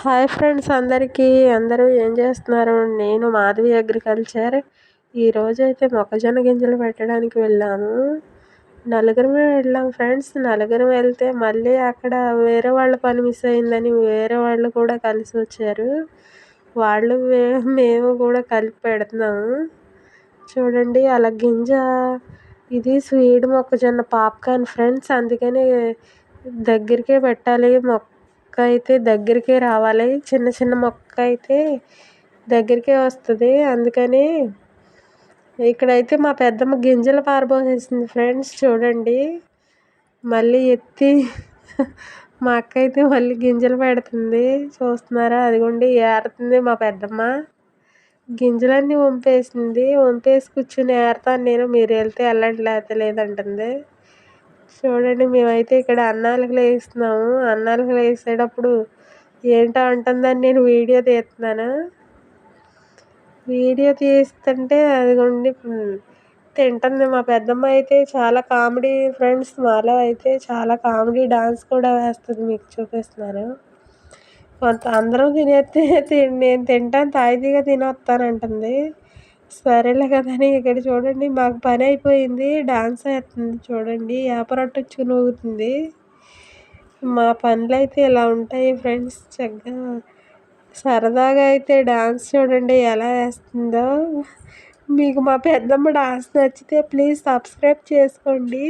Hi friends అందరికీ. అందరూ ఏం చేస్తున్నారు? నేను మాధవి అగ్రికల్చర్. ఈరోజైతే మొక్కజొన్న గింజలు పెట్టడానికి వెళ్ళాము. నలుగురమే వెళ్ళాం ఫ్రెండ్స్. నలుగురం వెళ్తే మళ్ళీ అక్కడ వేరే వాళ్ళ పని మిస్ అయిందని వేరే వాళ్ళు కూడా కలిసి వచ్చారు. వాళ్ళు మేము కూడా కలిపి పెడుతున్నాము. చూడండి అలా గింజ ఇది స్వీడ్ మొక్కజొన్న పాప్కార్న్ ఫ్రెండ్స్. అందుకని దగ్గరికే పెట్టాలి. మొక్క అయితే దగ్గరికే రావాలి. చిన్న చిన్న మొక్క అయితే దగ్గరికే వస్తుంది. అందుకని ఇక్కడైతే మా పెద్దమ్మ గింజలు పారబోసేసింది ఫ్రెండ్స్. చూడండి మళ్ళీ ఎత్తి మా అక్క అయితే మళ్ళీ గింజలు పెడుతుంది. చూస్తున్నారా? అదిగోండి ఏరుతుంది మా పెద్దమ్మ. గింజలన్నీ వంపేసింది. వంపేసి కూర్చుని ఏరుతాను నేను, మీరు వెళ్తే వెళ్ళండి లేకపోతే లేదంటుంది. చూడండి మేమైతే ఇక్కడ అన్నాలకు లేస్తున్నాము. అన్నాలకు లేసేటప్పుడు ఏంటో అంటుందని నేను వీడియో తీస్తున్నాను. వీడియో తీస్తుంటే అదిగోండి తింటుంది. మా పెద్దమ్మ అయితే చాలా కామెడీ ఫ్రెండ్స్. మాలో అయితే చాలా కామెడీ డాన్స్ కూడా వేస్తుంది. మీకు చూపిస్తున్నాను. అందరం తినేస్తే నేను తింటాను, తాయితీగా తినొస్తానంటుంది. సరేలే కదా అని ఇక్కడ చూడండి మాకు పని అయిపోయింది. డాన్స్ వేస్తుంది చూడండి, ఏపరొట్టొచ్చుకుని ఊగుతుంది. మా పనులు అయితే ఇలా ఉంటాయి ఫ్రెండ్స్. చక్కగా సరదాగా అయితే డాన్స్ చూడండి ఎలా వేస్తుందో. మీకు మా పెద్దమ్మ డాన్స్ నచ్చితే ప్లీజ్ సబ్స్క్రైబ్ చేసుకోండి.